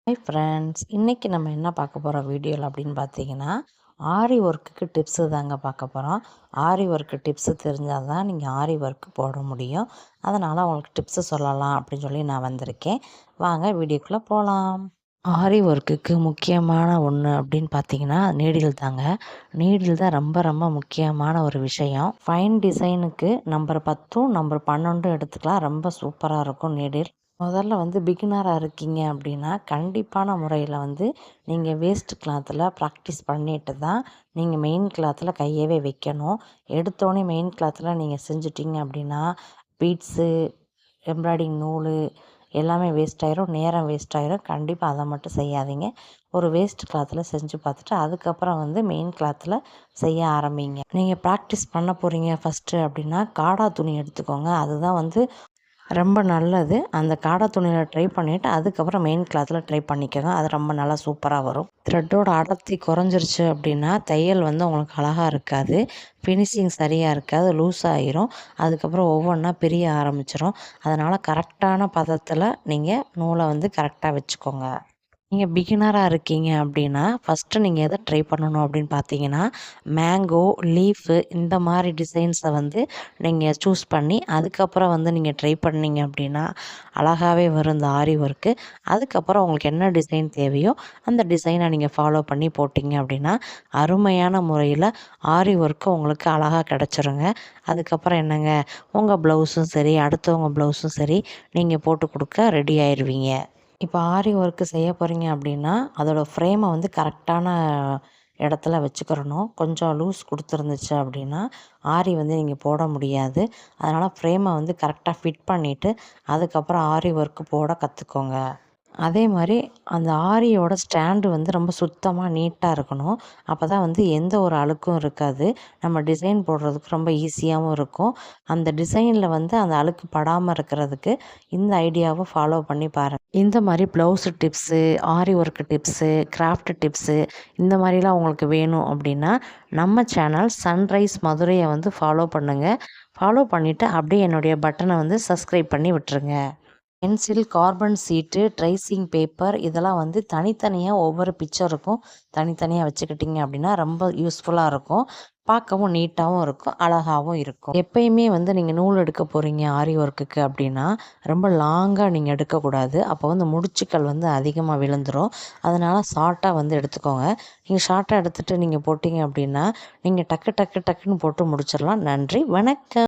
Hi friends, இன்றைக்கி நம்ம என்ன பார்க்க போகிறோம் வீடியோவில் அப்படின்னு பார்த்தீங்கன்னா, ஆரி ஒர்க்குக்கு டிப்ஸு தாங்க பார்க்க போகிறோம். ஆரி ஒர்க்கு டிப்ஸு தெரிஞ்சால் தான் நீங்கள் ஆரி ஒர்க்கு போட முடியும். அதனால் உங்களுக்கு டிப்ஸு சொல்லலாம் அப்படின்னு சொல்லி நான் வந்திருக்கேன். வாங்க வீடியோக்குள்ளே போகலாம். ஆரி ஒர்க்குக்கு முக்கியமான ஒன்று அப்படின்னு பார்த்தீங்கன்னா நீடில் தாங்க. நீடில் தான் ரொம்ப ரொம்ப முக்கியமான ஒரு விஷயம். ஃபைன் டிசைனுக்கு நம்பர் 10 நம்பர் 12 எடுத்துக்கலாம். ரொம்ப சூப்பராக இருக்கும் நீடில். முதல்ல வந்து பிகினராக இருக்கீங்க அப்படின்னா கண்டிப்பான முறையில் வந்து நீங்கள் வேஸ்ட் கிளாத்தில் ப்ராக்டிஸ் பண்ணிட்டு தான் நீங்கள் மெயின் கிளாத்தில் கையவே வைக்கணும். எடுத்தோடனே மெயின் கிளாத்தில் நீங்கள் செஞ்சிட்டிங்க அப்படின்னா பீட்ஸு, எம்ப்ராய்டிங் நூல் எல்லாமே வேஸ்ட் ஆயிரும், நேரம் வேஸ்ட் ஆயிரும். கண்டிப்பாக அதை மட்டும் செய்யாதீங்க. ஒரு வேஸ்ட் கிளாத்தில் செஞ்சு பார்த்துட்டு அதுக்கப்புறம் வந்து மெயின் கிளாத்தில் செய்ய ஆரம்பிங்க. நீங்கள் ப்ராக்டிஸ் பண்ண போகிறீங்க ஃபஸ்ட்டு அப்படின்னா காடா துணி எடுத்துக்கோங்க. அதுதான் வந்து ரொம்ப நல்லது. அந்த காடா துணியில் ட்ரை பண்ணிவிட்டு அதுக்கப்புறம் மெயின் கிளாத்தில் ட்ரை பண்ணிக்கோங்க. அது ரொம்ப நல்லா சூப்பராக வரும். த்ரெட்டோட அடர்த்தி குறைஞ்சிருச்சு அப்படின்னா தையல் வந்து உங்களுக்கு அழகாக இருக்காது, ஃபினிஷிங் சரியாக இருக்காது, லூஸ் ஆகிரும். அதுக்கப்புறம் ஒவ்வொன்றா பிரிய ஆரம்பிச்சிடும். அதனால் கரெக்டான பதத்தில் நீங்கள் நூலை வந்து கரெக்டாக வச்சுக்கோங்க. நீங்கள் பிகினராக இருக்கீங்க அப்படின்னா ஃபஸ்ட்டு நீங்கள் எதை ட்ரை பண்ணணும் அப்படின்னு பார்த்தீங்கன்னா, மேங்கோ, லீஃபு இந்த மாதிரி டிசைன்ஸை வந்து நீங்கள் சூஸ் பண்ணி அதுக்கப்புறம் வந்து நீங்கள் ட்ரை பண்ணீங்க அப்படின்னா அழகாகவே வரும் இந்த ஆரி ஒர்க்கு. அதுக்கப்புறம் உங்களுக்கு என்ன டிசைன் தேவையோ அந்த டிசைனை நீங்கள் ஃபாலோ பண்ணி போட்டிங்க அப்படின்னா அருமையான முறையில் ஆரி ஒர்க்கு உங்களுக்கு அழகாக கிடச்சிருங்க. அதுக்கப்புறம் என்னங்க, உங்கள் ப்ளவுஸும் சரி அடுத்தவங்க ப்ளவுஸும் சரி நீங்கள் போட்டு கொடுக்க ரெடி ஆயிடுவீங்க. இப்போ ஆரி ஒர்க்கு செய்ய போகிறீங்க அப்படின்னா அதோடய ஃப்ரேமை வந்து கரெக்டான இடத்துல வச்சுக்கிறணும். கொஞ்சம் லூஸ் கொடுத்துருந்துச்சு அப்படின்னா ஆரி வந்து நீங்கள் போட முடியாது. அதனால் ஃப்ரேமை வந்து கரெக்டாக ஃபிட் பண்ணிவிட்டு அதுக்கப்புறம் ஆரி ஒர்க்கு போட கற்றுக்கோங்க. அதே மாதிரி அந்த ஆரியோட ஸ்டாண்டு வந்து ரொம்ப சுத்தமாக நீட்டாக இருக்கணும். அப்போ தான் வந்து எந்த ஒரு அழுக்கும் இருக்காது. நம்ம டிசைன் போடுறதுக்கு ரொம்ப ஈஸியாகவும் இருக்கும். அந்த டிசைனில் வந்து அந்த அழுக்கு படாமல் இருக்கிறதுக்கு இந்த ஐடியாவை ஃபாலோ பண்ணி பாருங்கள். இந்த மாதிரி ப்ளவுஸு டிப்ஸு, ஆரி ஒர்க்கு டிப்ஸு, கிராஃப்ட் டிப்ஸு இந்த மாதிரிலாம் உங்களுக்கு வேணும் அப்படின்னா நம்ம சேனல் சன்ரைஸ் மதுரையை வந்து ஃபாலோ பண்ணுங்கள். ஃபாலோ பண்ணிவிட்டு அப்படியே என்னுடைய பட்டனை வந்து சப்ஸ்கிரைப் பண்ணி விட்டுருங்க. பென்சில், கார்பன் ஷீட்டு, ட்ரைசிங் பேப்பர் இதெல்லாம் வந்து தனித்தனியாக ஒவ்வொரு பிக்சருக்கும் தனித்தனியாக வச்சுக்கிட்டிங்க அப்படின்னா ரொம்ப யூஸ்ஃபுல்லாக இருக்கும். பார்க்கவும் நீட்டாகவும் இருக்கும், அழகாகவும் இருக்கும். எப்பயுமே வந்து நீங்கள் நூல் எடுக்க போகிறீங்க ஆரி ஒர்க்குக்கு அப்படின்னா ரொம்ப லாங்காக நீங்கள் எடுக்கக்கூடாது. அப்போ வந்து முடிச்சுக்கள் வந்து அதிகமாக விழுந்துடும். அதனால் ஷார்ட்டாக வந்து எடுத்துக்கோங்க. நீங்கள் ஷார்ட்டாக எடுத்துகிட்டு நீங்கள் போட்டிங்க அப்படின்னா நீங்கள் டக்கு டக்கு டக்குன்னு போட்டு முடிச்சிடலாம். நன்றி, வணக்கம்.